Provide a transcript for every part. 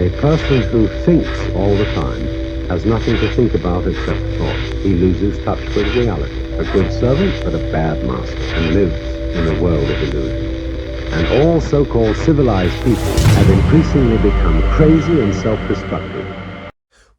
A person who thinks all the time has nothing to think about except thought. He loses touch with reality. A good servant, but a bad master, and lives in a world of illusion. And all so-called civilized people have increasingly become crazy and self-destructive.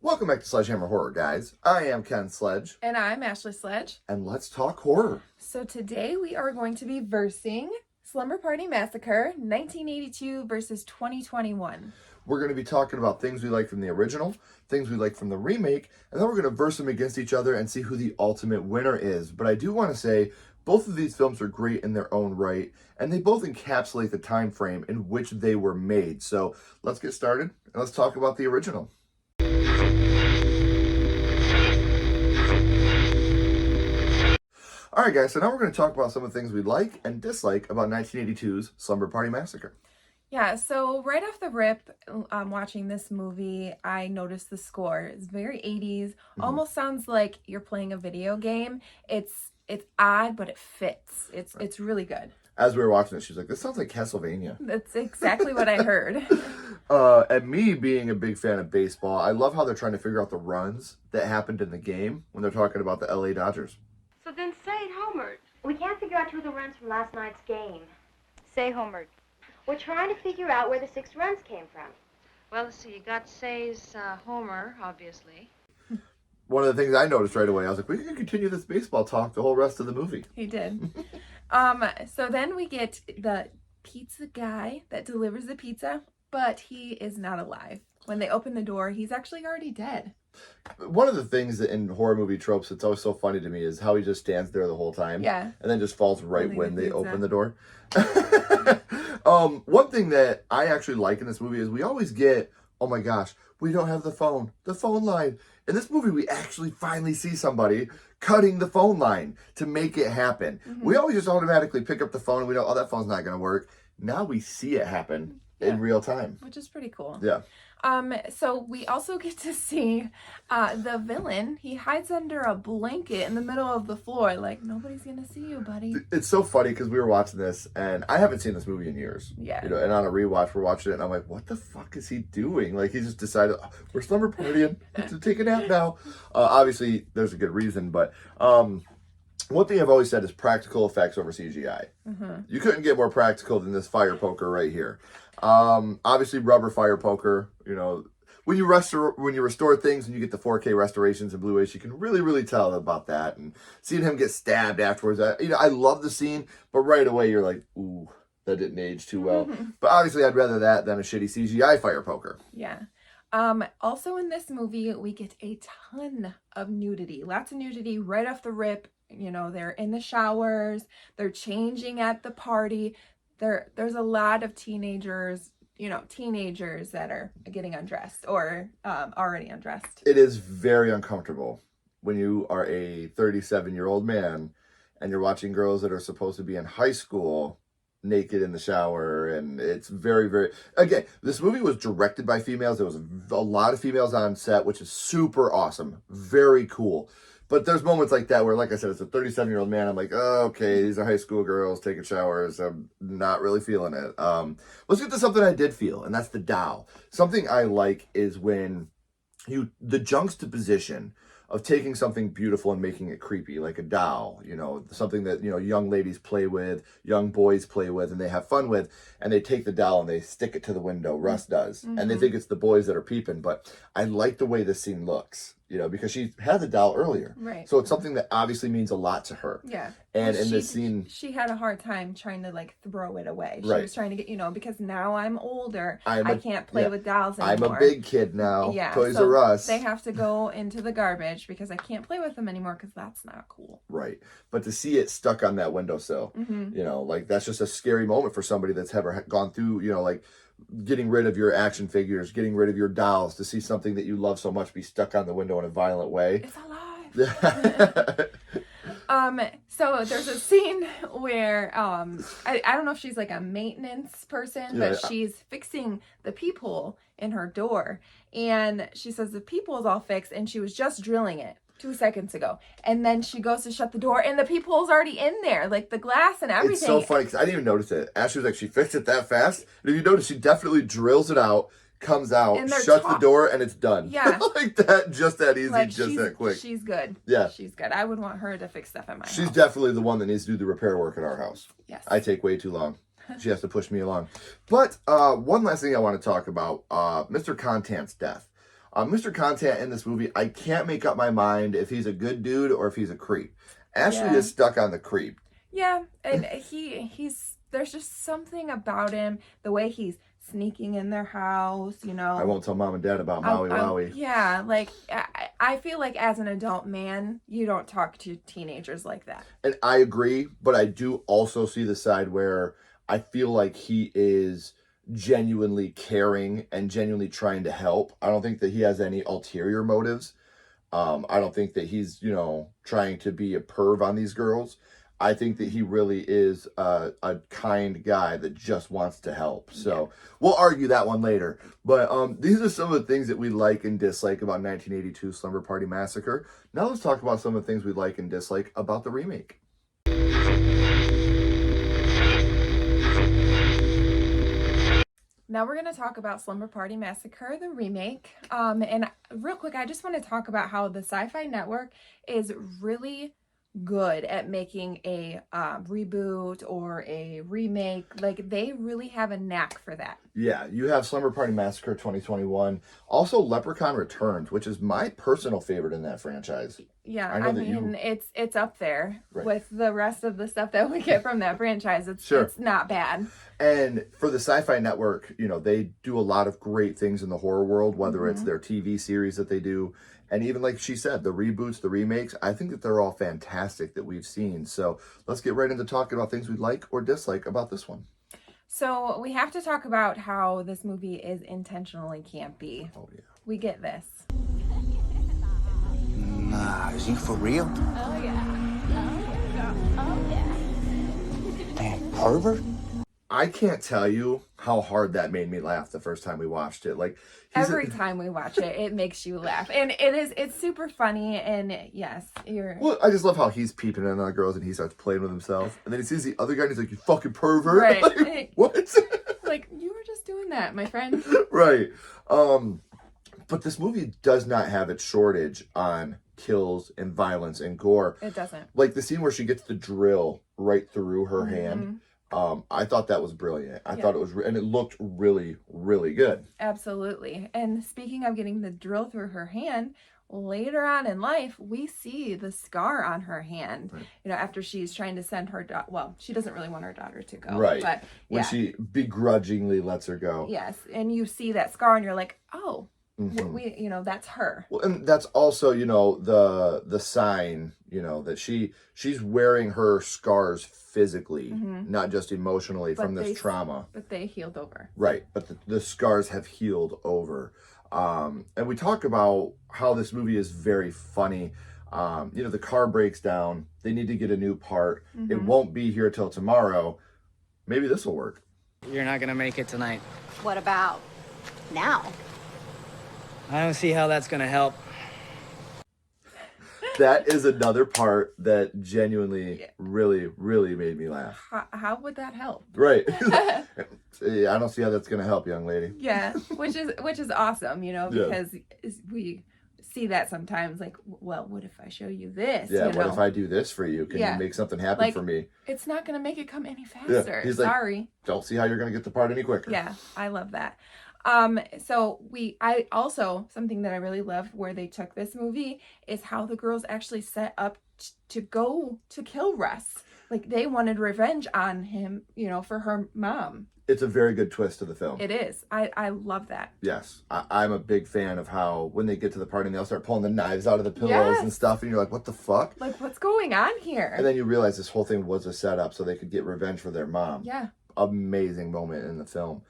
Welcome back to Sledgehammer Horror, guys. I am Ken Sledge. And I'm Ashley Sledge. And let's talk horror. So today we are going to be versing Slumber Party Massacre, 1982 versus 2021. We're going to be talking about things we like from the original, things we like from the remake, and then we're going to verse them against each other and see who the ultimate winner is. But I do want to say, both of these films are great in their own right, and they both encapsulate the time frame in which they were made. So let's get started, and let's talk about the original. Alright guys, so now we're going to talk about some of the things we like and dislike about 1982's Slumber Party Massacre. Yeah, so right off the rip, watching this movie, I noticed the score. It's very 80s, almost sounds like you're playing a video game. It's odd, but it fits. It's really good. As we were watching it, she's like, this sounds like Castlevania. That's exactly what I heard. And me being a big fan of baseball, I love how they're trying to figure out the runs that happened in the game when they're talking about the LA Dodgers. So then say it, Homer. We can't figure out who the runs from last night's game. Say Homer. We're trying to figure out where the 6 runs came from. Well, let's see, you got Say's Homer, obviously. One of the things I noticed right away, I was like, we can continue this baseball talk the whole rest of the movie. He did. So then we get the pizza guy that delivers the pizza, but he is not alive. When they open the door, he's actually already dead. One of the things that in horror movie tropes that's always so funny to me is how he just stands there the whole time. Yeah. And then just falls right when they open the door. One thing that I actually like in this movie is we always get, oh my gosh, we don't have the phone line. In this movie, we actually finally see somebody cutting the phone line to make it happen. Mm-hmm. We always just automatically pick up the phone and we know, oh, that phone's not going to work. Now we see it happen in real time. Which is pretty cool. Yeah. So we also get to see the villain. He hides under a blanket in the middle of the floor, like, nobody's gonna see you, buddy. It's so funny because we were watching this, and I haven't seen this movie in years. Yeah. You know, and on a rewatch, we're watching it, and I'm like, what the fuck is he doing? Like, he just decided, oh, we're slumber partying, to take a nap now. Obviously, there's a good reason, but one thing I've always said is practical effects over CGI. Mm-hmm. You couldn't get more practical than this fire poker right here. Obviously rubber fire poker, you know, when you restore things and you get the 4K restorations and Blu-rays, you can really tell about that. And seeing him get stabbed afterwards, I love the scene, but right away you're like, ooh, that didn't age too well. But obviously I'd rather that than a shitty CGI fire poker. Yeah. Also in this movie, we get a ton of nudity, lots of nudity right off the rip. You know, they're in the showers, they're changing at the party. There's a lot of teenagers that are getting undressed or already undressed. It is very uncomfortable when you are a 37-year-old man and you're watching girls that are supposed to be in high school naked in the shower, and it's very, again, this movie was directed by females. There was a lot of females on set, which is super awesome, very cool. But there's moments like that where, like I said, it's a 37-year-old man. I'm like, oh, okay, these are high school girls taking showers. I'm not really feeling it. Let's get to something I did feel, and that's the doll. Something I like is when the juxtaposition of taking something beautiful and making it creepy, like a doll, you know, something that, you know, young ladies play with, young boys play with, and they have fun with, and they take the doll and they stick it to the window, Russ does, and they think it's the boys that are peeping. But I like the way this scene looks, you know, because she had the doll earlier. Right. So it's something that obviously means a lot to her. Yeah. And in this scene, she had a hard time trying to like throw it away. She right. was trying to get, you know, because now I'm older, I can't play with dolls anymore. I'm a big kid now. Yeah. Toys so R Us. They have to go into the garbage because I can't play with them anymore because that's not cool. Right. But to see it stuck on that windowsill, you know, like that's just a scary moment for somebody that's ever gone through, you know, like getting rid of your action figures, getting rid of your dolls, to see something that you love so much be stuck on the window in a violent way. It's alive. So there's a scene where I don't know if she's like a maintenance person, but she's fixing the peephole in her door, and she says the peephole's all fixed, and she was just drilling it 2 seconds ago. And then she goes to shut the door and the peephole's already in there, like the glass and everything. It's so funny because I didn't even notice it. Ashley was like, she fixed it that fast. And if you notice, she definitely drills it out, comes out, And they're shuts the door, and it's done. Yeah. Like that, just that easy, like just that quick. She's good. Yeah. She's good. I would want her to fix stuff in my house. She's definitely the one that needs to do the repair work at our house. Yes. I take way too long. She has to push me along. But one last thing I want to talk about, Mr. Contant's death. Mr. Contant in this movie, I can't make up my mind if he's a good dude or if he's a creep. Ashley is stuck on the creep. Yeah, and he's there's just something about him, the way he's sneaking in their house, you know. I won't tell mom and dad about Maui Wowie. Yeah, like I feel like as an adult man, you don't talk to teenagers like that. And I agree, but I do also see the side where I feel like he is genuinely caring and genuinely trying to help. I don't think that he has any ulterior motives. I don't think that he's, you know, trying to be a perv on these girls. I think that he really is a kind guy that just wants to help. So we'll argue that one later. But these are some of the things that we like and dislike about 1982 Slumber Party Massacre. Now let's talk about some of the things we like and dislike about the remake. Now we're going to talk about Slumber Party Massacre, the remake. And real quick, I just want to talk about how the Sci-Fi Network is really good at making a reboot or a remake. Like, they really have a knack for that. Yeah, you have Slumber Party Massacre 2021. Also, Leprechaun Returns, which is my personal favorite in that franchise. Yeah, I mean, it's up there with the rest of the stuff that we get from that franchise. It's not bad. And for the Sci-Fi Network, you know, they do a lot of great things in the horror world, whether it's their TV series that they do, and even like she said, the reboots, the remakes. I think that they're all fantastic that we've seen. So let's get right into talking about things we like or dislike about this one. So we have to talk about how this movie is intentionally campy. Oh, yeah. We get this. Nah, is he for real? Oh, yeah. Oh, yeah. Damn, pervert? I can't tell you how hard that made me laugh the first time we watched it. Like every time we watch it, it makes you laugh, and it's super funny. And yes, well, I just love how he's peeping in on girls and he starts playing with himself, and then he sees the other guy and he's like, "You fucking pervert!" Right? Like, what? Like, you were just doing that, my friend. Right. But this movie does not have its shortage on kills and violence and gore. It doesn't. Like the scene where she gets the drill right through her hand. I thought that was brilliant. I thought it was, and it looked really, really good. Absolutely. And speaking of getting the drill through her hand, later on in life, we see the scar on her hand. Right. You know, after she's trying to send her daughter. Well, she doesn't really want her daughter to go. Right. But when she begrudgingly lets her go. Yes, and you see that scar, and you're like, oh. We, you know, that's her. Well, and that's also, you know, the sign, you know, that she's wearing her scars physically, not just emotionally from this trauma. But they healed over. Right, but the scars have healed over. And we talk about how this movie is very funny. You know, the car breaks down. They need to get a new part. It won't be here till tomorrow. Maybe this will work. You're not gonna make it tonight. What about now? I don't see how that's gonna help. That is another part that genuinely really, really made me laugh. How would that help? Right. I don't see how that's going to help, young lady. Yeah, which is awesome, you know, because we see that sometimes, like, well, what if I show you this? Yeah, you know? What if I do this for you? Can you make something happen for me? It's not going to make it come any faster. He's Sorry. Like, don't see how you're going to get the part any quicker. Yeah, I love that. So I also, something that I really love where they took this movie is how the girls actually set up to go to kill Russ. Like, they wanted revenge on him, you know, for her mom. It's a very good twist to the film. It is. I love that. Yes. I'm a big fan of how when they get to the party and they'll start pulling the knives out of the pillows and stuff, and you're like, what the fuck? Like, what's going on here? And then you realize this whole thing was a setup so they could get revenge for their mom. Yeah. Amazing moment in the film.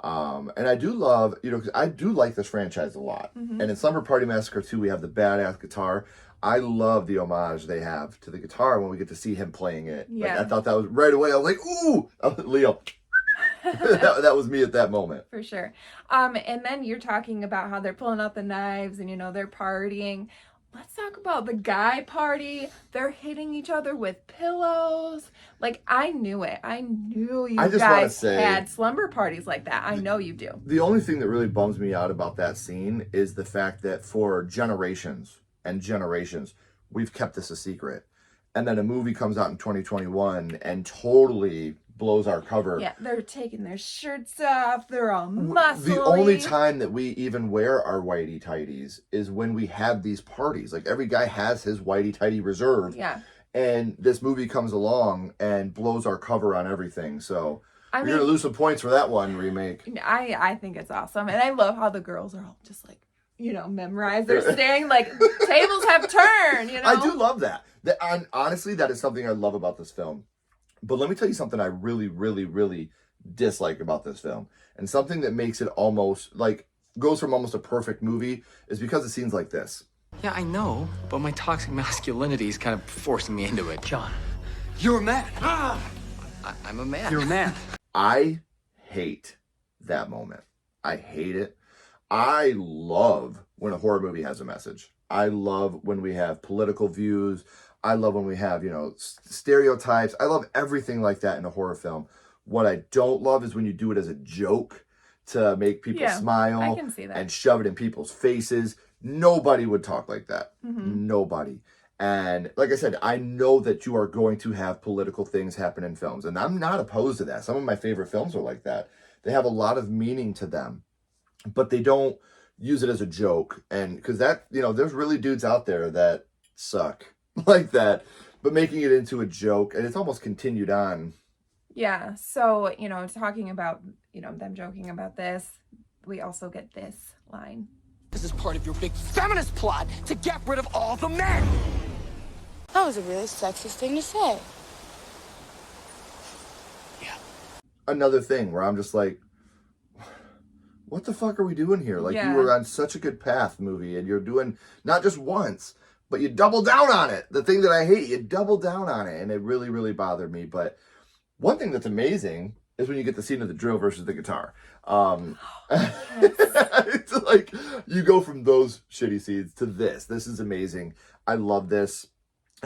And I do love, you know, because I do like this franchise a lot. And in Slumber Party Massacre 2, we have the badass guitar. I love the homage they have to the guitar when we get to see him playing it. Yeah. Like, I thought that was right away. I was like, ooh, Leo. that was me at that moment. For sure. And then you're talking about how they're pulling out the knives and, you know, they're partying. let's talk about the guy party. They're hitting each other with pillows. Like, I knew it. I knew you guys had slumber parties like that. I know you do. The only thing that really bums me out about that scene is the fact that for generations and generations, we've kept this a secret. And then a movie comes out in 2021 and totally blows our cover. Yeah, they're taking their shirts off. They're all muscly. The only time that we even wear our whitey tighties is when we have these parties. Like, every guy has his whitey tighty reserve. Yeah. And this movie comes along and blows our cover on everything. So you're going to lose some points for that one remake. I think it's awesome. And I love how the girls are all just like, you know, memorized. They're staring like tables have turned, you know? I do love that. Honestly, that is something I love about this film. But let me tell you something I really, really, really dislike about this film. And something that makes it almost, like, goes from almost a perfect movie is because of scenes like this. Yeah, I know, but my toxic masculinity is kind of forcing me into it. John, you're a man. I'm a man. You're a man. I hate that moment. I hate it. I love when a horror movie has a message. I love when we have political views. I love when we have, you know, stereotypes. I love everything like that in a horror film. What I don't love is when you do it as a joke to make people smile. I can see that. And shove it in people's faces. Nobody would talk like that. Mm-hmm. Nobody. And like I said, I know that you are going to have political things happen in films. And I'm not opposed to that. Some of my favorite films are like that. They have a lot of meaning to them. But they don't use it as a joke. And because that, you know, there's really dudes out there that suck like that. But making it into a joke, and it's almost continued on. Yeah. So, you know, talking about, you know, them joking about this, we also get this line. This is part of your big feminist plot to get rid of all the men. That was a really sexist thing to say. Yeah. Another thing where I'm just like, what the fuck are we doing here? Like, you were on such a good path, movie, and you're doing not just once, but you double down on it. The thing that I hate, you double down on it, and it really, really bothered me. But one thing that's amazing is when you get the scene of the drill versus the guitar. It's like, you go from those shitty scenes to this. This is amazing. I love this.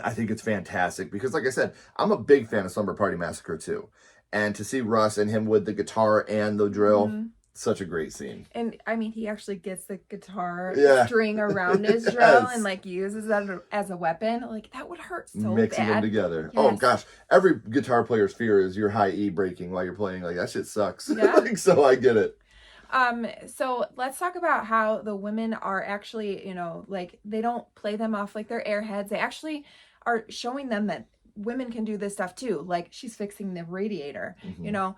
I think it's fantastic because, like I said, I'm a big fan of Slumber Party Massacre too. And to see Russ and him with the guitar and the drill, such a great scene. And I mean, he actually gets the guitar string around his drill and like uses that as a weapon. Like, that would hurt so Mixing bad. them together. Yes. Oh gosh, every guitar player's fear is your high E breaking while you're playing. Like, that shit sucks. Yeah. Like, so I get it. So let's talk about how the women are actually, you know, like, they don't play them off like they're airheads. They actually are showing them that women can do this stuff too. Like, she's fixing the radiator, you know,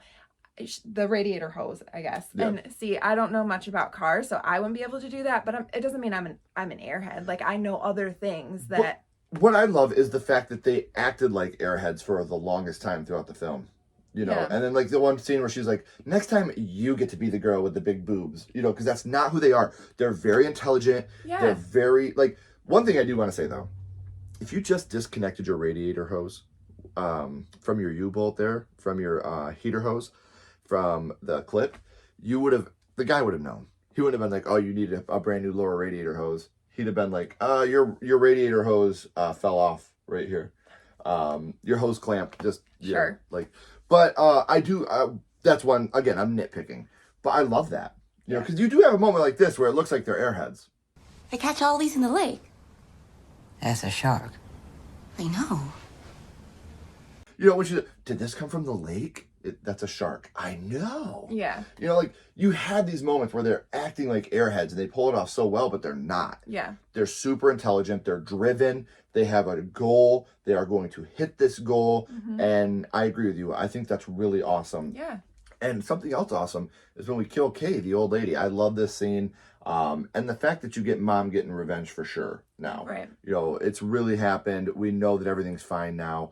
the radiator hose, I guess. Yep. And see, I don't know much about cars, so I wouldn't be able to do that, but it doesn't mean I'm an airhead. Like, I know other things that... What I love is the fact that they acted like airheads for the longest time throughout the film. You know, and then like the one scene where she's like, next time you get to be the girl with the big boobs, you know, because that's not who they are. They're very intelligent. Yeah. They're very, like, one thing I do want to say though, if you just disconnected your radiator hose from your U-bolt there, from your heater hose, from the clip, the guy would have known. He wouldn't have been like, oh, you need a brand new lower radiator hose. He'd have been like, your radiator hose fell off right here. Your hose clamp just, Sure. like, but I do, that's one, again, I'm nitpicking, but I love that, you know, because you do have a moment like this where it looks like they're airheads. They catch all these in the lake. That's a shark. I know. You know, when did this come from the lake? That's a shark. I know. Yeah. You know, like, you had these moments where they're acting like airheads and they pull it off so well, but they're not. Yeah. They're super intelligent. They're driven. They have a goal. They are going to hit this goal. And I agree with you. I think that's really awesome. Yeah. And something else awesome is when we kill Kay, the old lady. I love this scene. And the fact that you get mom getting revenge for sure now. Right. You know, it's really happened. We know that everything's fine now.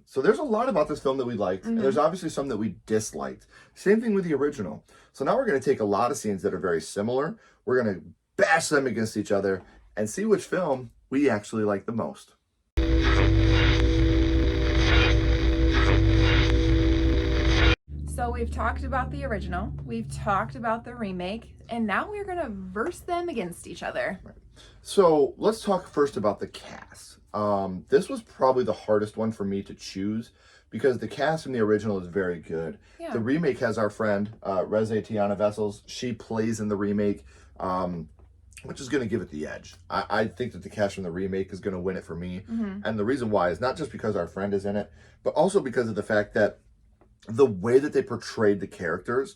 So there's a lot about this film that we liked, and there's obviously some that we disliked. Same thing with the original. So now we're going to take a lot of scenes that are very similar. We're going to bash them against each other and see which film we actually like the most. So we've talked about the original, we've talked about the remake, and now we're gonna verse them against each other. So let's talk first about the cast. This was probably the hardest one for me to choose because the cast in the original is very good. Yeah. The remake has our friend, Reze Tiana Vessels. She plays in the remake, which is going to give it the edge. I think that the cast from the remake is going to win it for me. And the reason why is not just because our friend is in it, but also because of the fact that the way that they portrayed the characters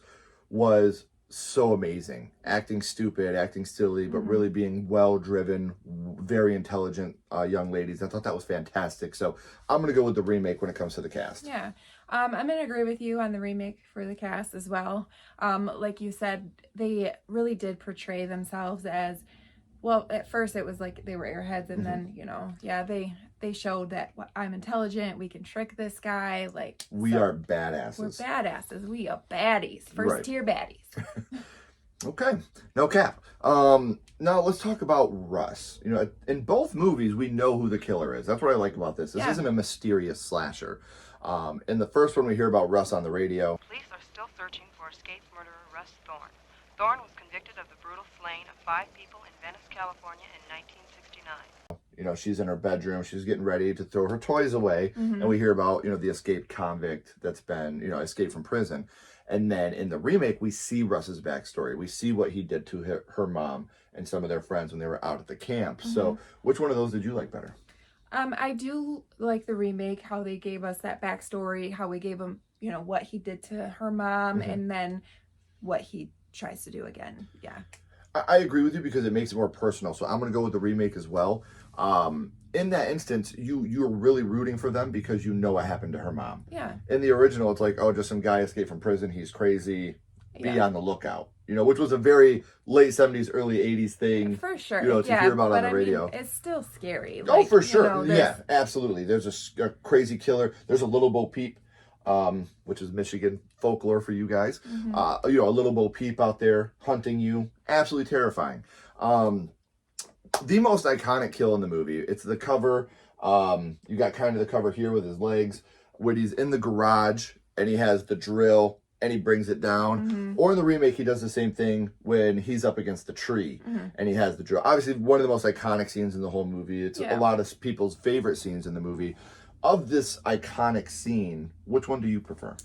was so amazing. Acting stupid, acting silly, but really being well-driven, very intelligent young ladies. I thought that was fantastic. So I'm going to go with the remake when it comes to the cast. Yeah. I'm going to agree with you on the remake for the cast as well. Like you said, they really did portray themselves as, well, at first it was like they were airheads, and then, you know, yeah, they showed that I'm intelligent, we can trick this guy, like... We are badasses. We're badasses. We are baddies. First tier baddies. Okay. No cap. Now let's talk about Russ. You know, in both movies, we know who the killer is. That's what I like about this. This isn't a mysterious slasher. In the first one, we hear about Russ on the radio. Police are still searching for escaped murderer Russ Thorne. Thorne was convicted of the brutal slaying of 5 people in Venice, California in 1969. You know, she's in her bedroom. She's getting ready to throw her toys away. And we hear about, you know, the escaped convict that's been, you know, escaped from prison. And then in the remake, we see Russ's backstory. We see what he did to her mom and some of their friends when they were out at the camp. So which one of those did you like better? I do like the remake, how they gave us that backstory, how we gave him, you know, what he did to her mom, and then what he tries to do again. Yeah. I agree with you because it makes it more personal. So I'm going to go with the remake as well. In that instance, you're really rooting for them because you know what happened to her mom. Yeah. In the original, it's like, oh, just some guy escaped from prison. He's crazy. Be on the lookout. You know, which was a very late 70s, early 80s thing. For sure. You know, to hear about on the radio. Mean, it's still scary. Oh, like, for sure. You know, yeah, absolutely. There's a crazy killer. There's a Little Bo Peep, which is Michigan folklore for you guys. You know, a Little Bo Peep out there hunting you. Absolutely terrifying. The most iconic kill in the movie. It's the cover. You got kind of the cover here with his legs, when he's in the garage and he has the drill and he brings it down. Or in the remake, he does the same thing when he's up against the tree and he has the drill. Obviously, one of the most iconic scenes in the whole movie. It's a lot of people's favorite scenes in the movie. Of this iconic scene, which one do you prefer?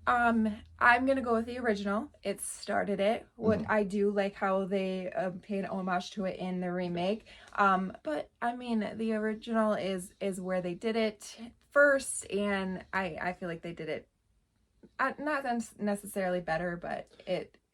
I'm gonna go with the original. It started it. What I do like how they paid homage to it in the remake. But I mean, the original is where they did it first, and I feel like they did it not necessarily better, but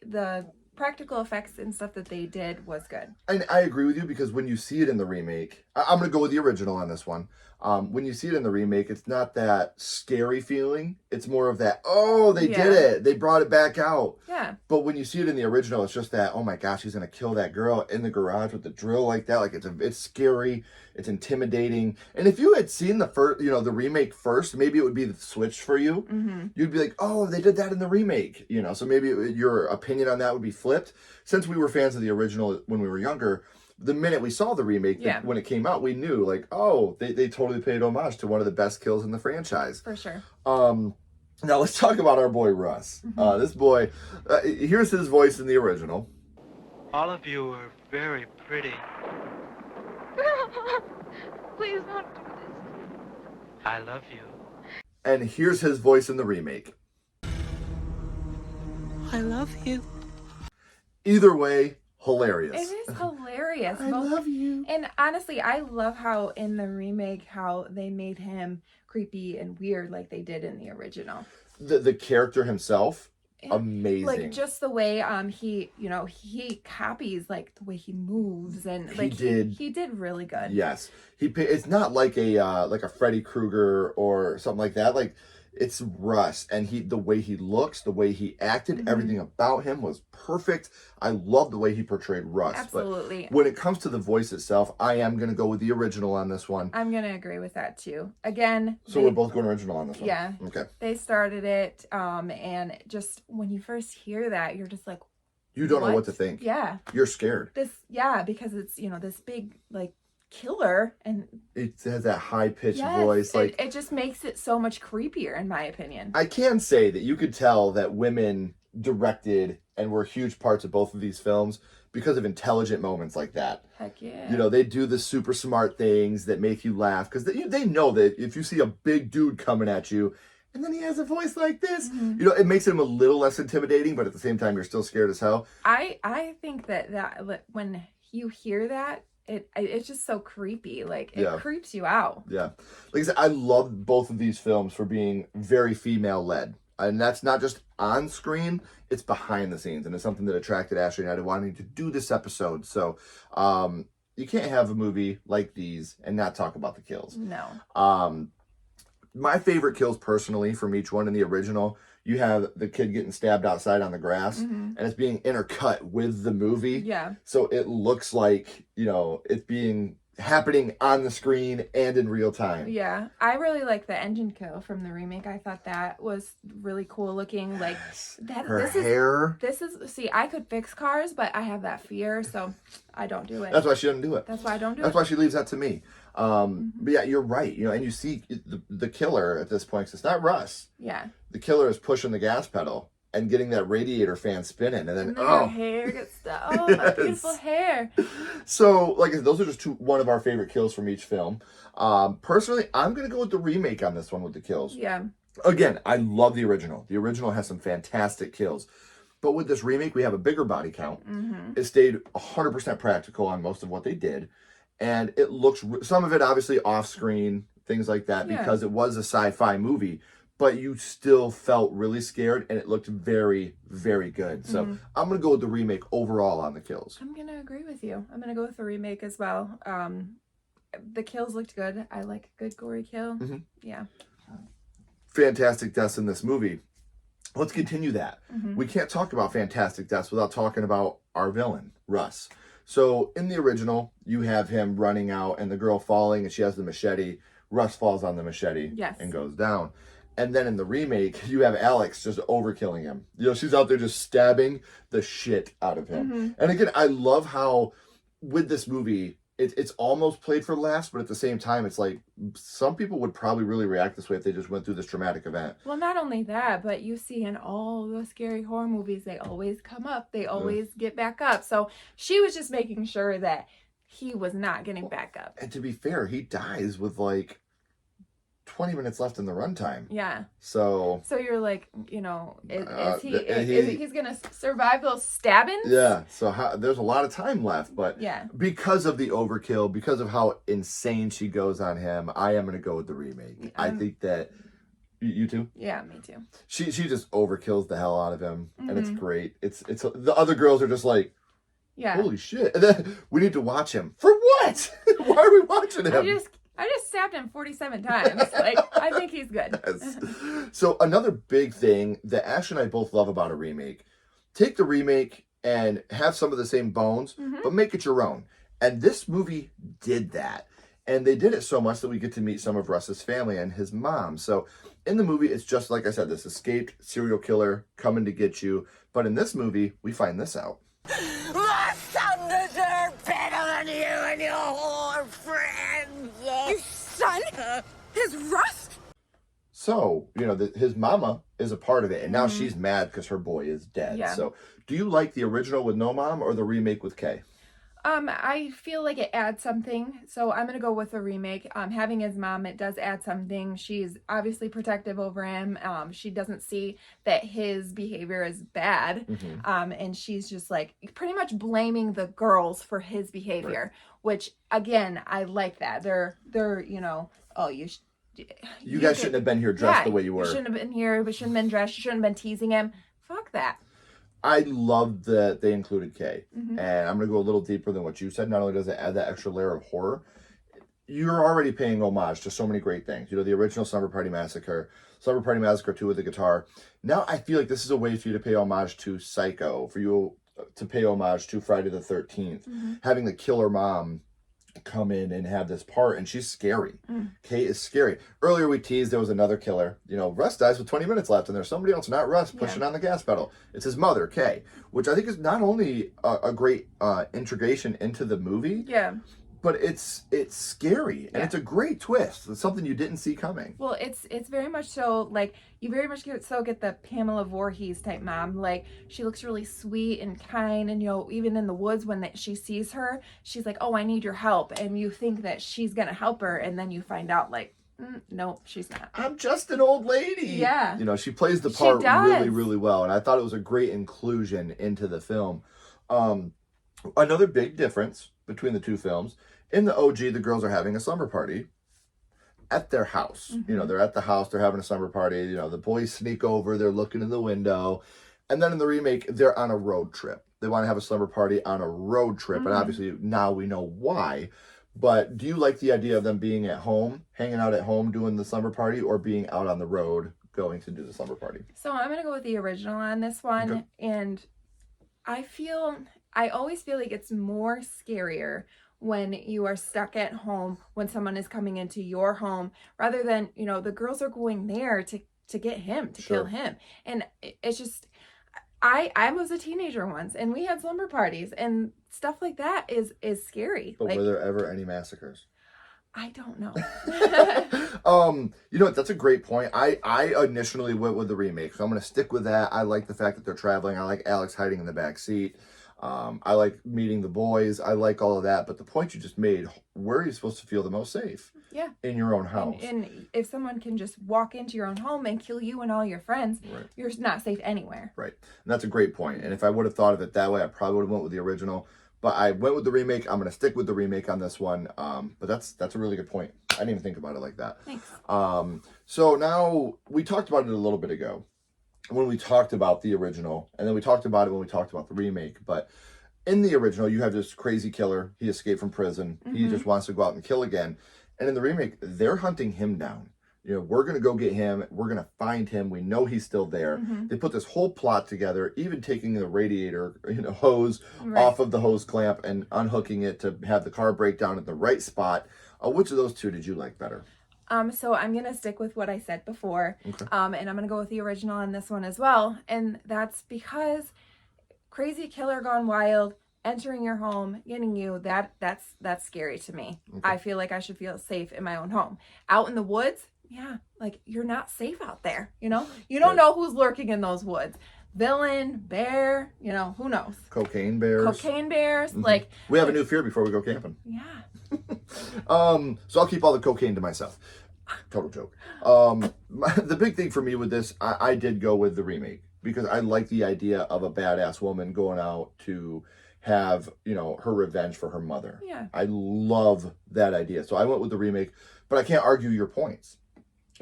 the practical effects and stuff that they did was good. And I agree with you because when you see it in the remake, I'm going to go with the original on this one. When you see it in the remake, it's not that scary feeling. It's more of that, oh, they did it. They brought it back out. Yeah. But when you see it in the original, it's just that, oh my gosh, he's going to kill that girl in the garage with the drill like that. Like it's scary. It's intimidating. And if you had seen the remake first, maybe it would be the switch for you. You'd be like, oh, they did that in the remake. You know, so maybe your opinion on that would be flipped. Since we were fans of the original when we were younger, the minute we saw the remake, when it came out, we knew, like, oh, they totally paid homage to one of the best kills in the franchise. For sure. Now, let's talk about our boy, Russ. This boy, here's his voice in the original. All of you are very pretty. Please don't do this. I love you. And here's his voice in the remake. I love you. Either way, hilarious. It is hilarious. I love you. And honestly, I love how in the remake, how they made him creepy and weird like they did in the original. The character himself, amazing. Like just the way he copies like the way he moves, and like he did really good. Yes. It's not like a Freddy Krueger or something like that. Like, it's Russ, and the way he looks, the way he acted, everything about him was perfect. I love the way he portrayed Russ. Absolutely. But when it comes to the voice itself, I am going to go with the original on this one. I'm going to agree with that too. Again. So we're both going original on this one. Yeah. Okay. They started it, and just when you first hear that, you're just like, you don't know what to think. Yeah. You're scared. Because it's, this big, like, killer, and it has that high-pitched yes, voice. Like it just makes it so much creepier, in my opinion. I can say that you could tell that women directed and were huge parts of both of these films because of intelligent moments like that. Heck yeah. You know, they do the super smart things that make you laugh because they know that if you see a big dude coming at you and then he has a voice like this, you know, it makes him a little less intimidating, but at the same time, you're still scared as hell. I think that when you hear that, it's just so creepy. Like, it creeps you out. Yeah. Like I said, I love both of these films for being very female-led. And that's not just on screen, it's behind the scenes. And it's something that attracted Ashley and I to wanting to do this episode. So, you can't have a movie like these and not talk about the kills. No. My favorite kills personally from each one in the original, you have the kid getting stabbed outside on the grass and it's being intercut with the movie. Yeah. So it looks like, you know, it's happening on the screen and in real time. Yeah. I really like the engine kill from the remake. I thought that was really cool looking. Like her hair. See, I could fix cars, but I have that fear, so I don't do it. That's why she doesn't do it. That's why I don't do it. That's why she leaves that to me. But yeah, you're right. You know, and you see the killer at this point, 'cause it's not Russ. Yeah. The killer is pushing the gas pedal and getting that radiator fan spinning, and then her hair gets stuck. Oh, my beautiful hair. So, like I said, those are just one of our favorite kills from each film. Personally, I'm gonna go with the remake on this one with the kills. Yeah. Again, I love the original. The original has some fantastic kills. But with this remake, we have a bigger body count. It stayed 100% practical on most of what they did. And it looks, some of it obviously off screen, things like that, because it was a sci-fi movie. But you still felt really scared, and it looked very, very good. So I'm going to go with the remake overall on the kills. I'm going to agree with you. I'm going to go with the remake as well. The kills looked good. I like a good gory kill. Yeah. Fantastic deaths in this movie. Let's continue that. We can't talk about fantastic deaths without talking about our villain, Russ. So in the original, you have him running out and the girl falling and she has the machete. Russ falls on the machete and goes down. And then in the remake, you have Alex just overkilling him. You know, she's out there just stabbing the shit out of him. And again, I love how with this movie, it's almost played for laughs, but at the same time, it's like some people would probably really react this way if they just went through this traumatic event. Well, not only that, but you see in all the scary horror movies, they always come up. They always get back up. So she was just making sure that he was not getting back up. And to be fair, he dies with like 20 minutes left in the runtime. Yeah. So you're like, you know, is he's going to survive those stabbings? Yeah. So there's a lot of time left, but because of the overkill, because of how insane she goes on him, I am going to go with the remake. I think that you too? Yeah, me too. She just overkills the hell out of him, and it's great. It's the other girls are just like, holy shit. And then we need to watch him. For what? Why are we watching him? I just stabbed him 47 times. Like, I think he's good. Yes. So another big thing that Ash and I both love about a remake, take the remake and have some of the same bones, but make it your own. And this movie did that. And they did it so much that we get to meet some of Russ's family and his mom. So in the movie, it's just, like I said, this escaped serial killer coming to get you. But in this movie, we find this out. My son deserves better than you and your whore friends. Your son is Russ? So, you know, his mama is a part of it. And now she's mad because her boy is dead. Yeah. So do you like the original with no mom or the remake with Kay? I feel like it adds something, so I'm gonna go with the remake. Having his mom, it does add something. She's obviously protective over him. She doesn't see that his behavior is bad, and she's just like pretty much blaming the girls for his behavior. Which again, I like that. They're you know, you guys shouldn't have been here dressed the way you were. You shouldn't have been here. We shouldn't have been dressed. You shouldn't have been teasing him. Fuck that. I love that they included Kay. And I'm going to go a little deeper than what you said. Not only does it add that extra layer of horror, you're already paying homage to so many great things. You know, the original Slumber Party Massacre, Slumber Party Massacre 2 with the guitar. Now I feel like this is a way for you to pay homage to Psycho, for you to pay homage to Friday the 13th. Having the killer mom come in and have this part, and she's scary. Kay is scary. Earlier we teased there was another killer. You know, Russ dies with 20 minutes left, and there's somebody else, not Russ, pushing on the gas pedal. It's his mother, Kay, which I think is not only a great integration into the movie, but it's scary, and it's a great twist. It's something you didn't see coming. Well, it's very much so, like, you very much get the Pamela Voorhees type mom. Like, she looks really sweet and kind, and, you know, even in the woods when she sees her, she's like, oh, I need your help, and you think that she's gonna help her, and then you find out, like, no, she's not. I'm just an old lady. Yeah. You know, she plays the part really, really well, and I thought it was a great inclusion into the film. Another big difference between the two films, in the OG, the girls are having a slumber party at their house. You know, they're at the house, they're having a slumber party. You know, the boys sneak over, they're looking in the window. And then in the remake, they're on a road trip. They want to have a slumber party on a road trip. And obviously now we know why. But do you like the idea of them being at home, hanging out at home, doing the slumber party, or being out on the road going to do the slumber party? So I'm going to go with the original on this one. Okay. And I always feel like it's more scarier when you are stuck at home, when someone is coming into your home, rather than, you know, the girls are going there to get him, to kill him. And it's just, I was a teenager once, and we had slumber parties, and stuff like that is scary. But like, were there ever any massacres? I don't know. You know what? That's a great point. I initially went with the remake, so I'm going to stick with that. I like the fact that they're traveling. I like Alex hiding in the back seat. I like meeting the boys. I like all of that. But the point you just made, where are you supposed to feel the most safe? Yeah. In your own house. And if someone can just walk into your own home and kill you and all your friends, you're not safe anywhere. Right. And that's a great point. And if I would have thought of it that way, I probably would have went with the original. But I went with the remake. I'm going to stick with the remake on this one. But that's a really good point. I didn't even think about it like that. Thanks. So now, we talked about it a little bit ago when we talked about the original, and then we talked about it when we talked about the remake. But in the original, you have this crazy killer. He escaped from prison. He just wants to go out and kill again. And in the remake, they're hunting him down. You know, we're going to go get him. We're going to find him. We know he's still there. They put this whole plot together, even taking the radiator, hose off of the hose clamp and unhooking it to have the car break down at the right spot. Which of those two did you like better? So I'm going to stick with what I said before. Okay. And I'm going to go with the original on this one as well. And that's because crazy killer gone wild, entering your home, getting you, that's scary to me. Okay. I feel like I should feel safe in my own home. Out in the woods, like, you're not safe out there, you know? You don't know who's lurking in those woods. Villain, bear, you know, who knows? Cocaine bears. Like... We have a new fear before we go camping. Yeah. So I'll keep all the cocaine to myself. Total joke. The big thing for me with this, I did go with the remake because I like the idea of a badass woman going out to have, you know, her revenge for her mother. Yeah. I love that idea. So I went with the remake, but I can't argue your points.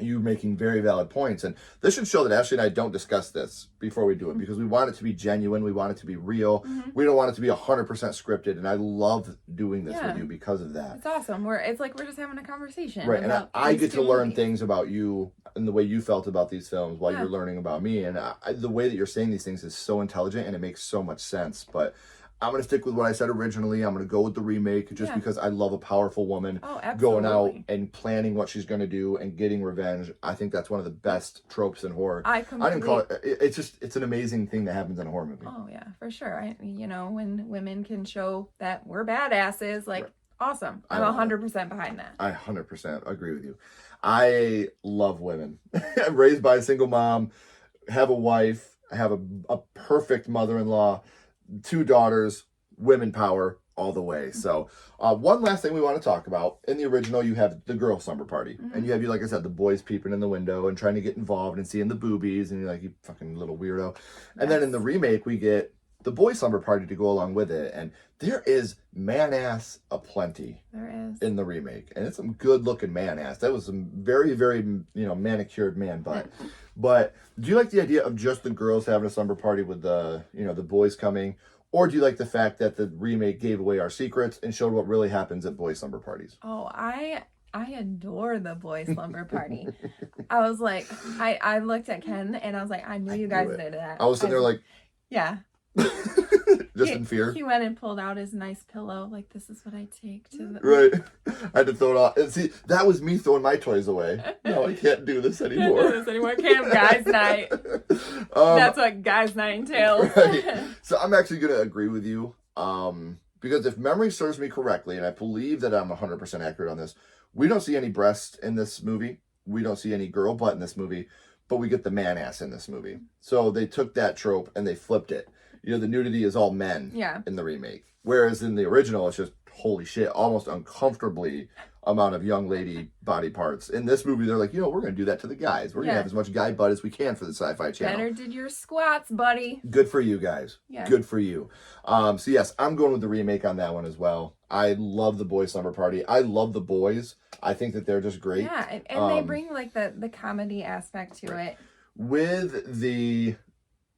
You making very valid points. And this should show that Ashley and I don't discuss this before we do it because we want it to be genuine. We want it to be real. We don't want it to be 100% scripted. And I love doing this with you because of that. It's awesome. It's like we're just having a conversation. Right. And I get to learn things about you and the way you felt about these films while you're learning about me. And the way that you're saying these things is so intelligent and it makes so much sense. But I'm going to stick with what I said originally. I'm going to go with the remake just because I love a powerful woman going out and planning what she's going to do and getting revenge. I think that's one of the best tropes in horror. I didn't call it. It's an amazing thing that happens in a horror movie. Oh, yeah, for sure. You know, when women can show that we're badasses, like, awesome. I'm 100% behind that. I 100% agree with you. I love women. I'm raised by a single mom, have a wife, I have a perfect mother-in-law, 2 daughters, women power all the way. So one last thing we want to talk about. In the original, you have the girl slumber party. And you have, like I said, the boys peeping in the window and trying to get involved and seeing the boobies. And you're like, you fucking little weirdo. And then in the remake, we get the boys slumber party to go along with it. And there is man-ass aplenty in the remake. And it's some good-looking man-ass. That was some very, very, manicured man butt. But do you like the idea of just the girls having a slumber party with the, the boys coming? Or do you like the fact that the remake gave away our secrets and showed what really happens at boys' slumber parties? Oh, I adore the boys' slumber party. I was like, I looked at Ken and I was like, I knew you guys did that. I was sitting there like... Yeah. Just in fear. He went and pulled out his nice pillow. Like, this is what I take to the... Right. I had to throw it off. And see, that was me throwing my toys away. No, I can't do this anymore. Can't do this anymore. Can't have guys' night. That's what guys' night entails. Right. So I'm actually going to agree with you. Because if memory serves me correctly, and I believe that I'm 100% accurate on this, we don't see any breast in this movie. We don't see any girl butt in this movie, but we get the man ass in this movie. So they took that trope and they flipped it. You know, the nudity is all men in the remake. Whereas in the original, it's just, holy shit, almost uncomfortably amount of young lady body parts. In this movie, they're like, you know, we're going to do that to the guys. We're going to have as much guy butt as we can for the Sci-Fi Channel. Better did your squats, buddy. Good for you guys. Yeah. Good for you. So yes, I'm going with the remake on that one as well. I love the boys' Slumber Party. I love the boys. I think that they're just great. Yeah, and they bring like the comedy aspect to it. With the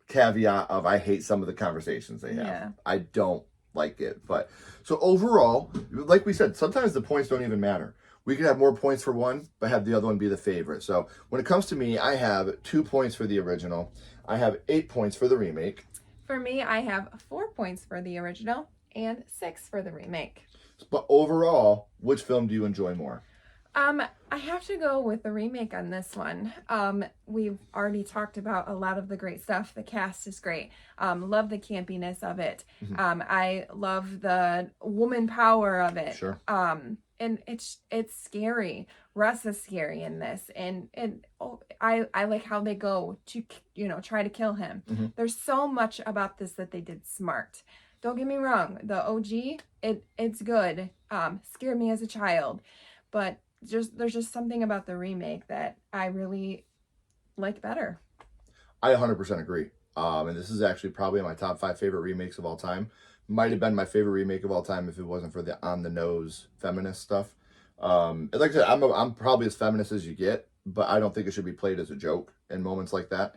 caveat of I hate some of the conversations they have. Yeah. I don't like it. But so overall, like we said, sometimes the points don't even matter. We could have more points for one, but have the other one be the favorite. So when it comes to me, I have 2 points for the original. I have 8 points for the remake. For me, I have 4 points for the original and 6 for the remake. But overall, which film do you enjoy more? I have to go with the remake on this one. We've already talked about a lot of the great stuff. The cast is great. Love the campiness of it. I love the woman power of it. Sure. And it's scary. Russ is scary in this, and I like how they go to try to kill him. There's so much about this that they did smart. Don't get me wrong, the OG it's good. Scared me as a child, but there's just something about the remake that I really like better. I 100% agree. And this is actually probably my top 5 favorite remakes of all time. Might have been my favorite remake of all time if it wasn't for the on-the-nose feminist stuff. Like I said, I'm probably as feminist as you get, but I don't think it should be played as a joke in moments like that.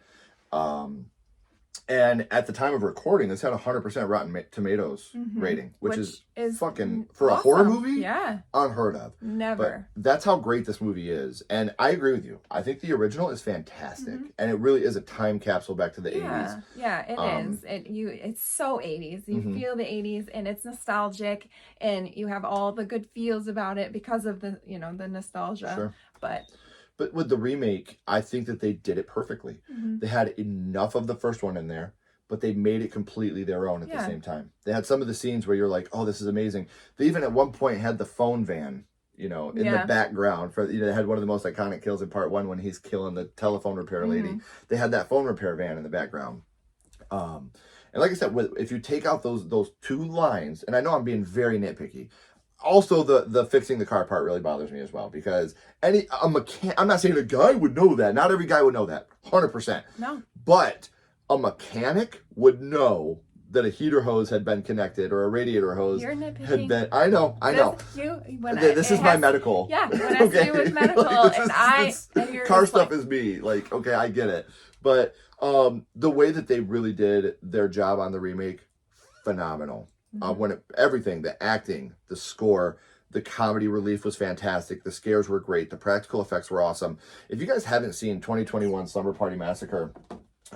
And at the time of recording, this had 100% Rotten Tomatoes rating, which is fucking, for awesome. a horror movie, yeah, unheard of. Never. But that's how great this movie is. And I agree with you. I think the original is fantastic. And it really is a time capsule back to the 80s. Yeah, it is. It's so 80s. You feel the 80s, and it's nostalgic, and you have all the good feels about it because of the nostalgia. Sure. But with the remake, I think that they did it perfectly. They had enough of the first one in there, but they made it completely their own at the same time. They had some of the scenes where you're like, oh, this is amazing. They even at one point had the phone van, in the background. They had one of the most iconic kills in part 1 when he's killing the telephone repair lady. They had that phone repair van in the background. And like I said, if you take out those 2 lines, and I know I'm being very nitpicky, also, the fixing the car part really bothers me as well, because I'm not saying a guy would know that. Not every guy would know that, 100%. No. But a mechanic would know that a heater hose had been connected or a radiator hose had been. I know. This is my medical. Yeah, when I see you with medical, and you're car stuff is me. Like, okay, I get it. But the way that they really did their job on the remake, phenomenal. Everything, the acting, the score, the comedy relief was fantastic. The scares were great. The practical effects were awesome. If you guys haven't seen 2021 Slumber Party Massacre,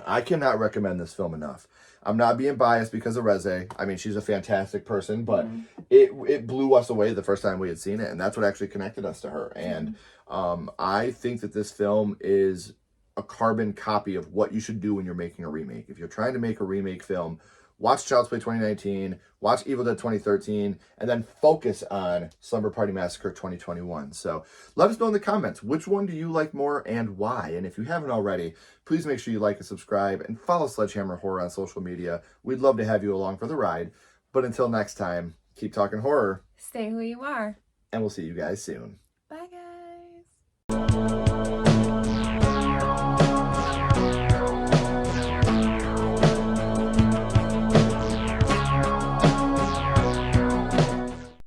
I cannot recommend this film enough. I'm not being biased because of Reze. I mean, she's a fantastic person, but it blew us away the first time we had seen it, and that's what actually connected us to her. And I think that this film is a carbon copy of what you should do when you're making a remake. If you're trying to make a remake film, watch Child's Play 2019, watch Evil Dead 2013, and then focus on Slumber Party Massacre 2021. So let us know in the comments, which one do you like more and why? And if you haven't already, please make sure you like and subscribe and follow Sledgehammer Horror on social media. We'd love to have you along for the ride. But until next time, keep talking horror. Stay who you are. And we'll see you guys soon. Bye, guys.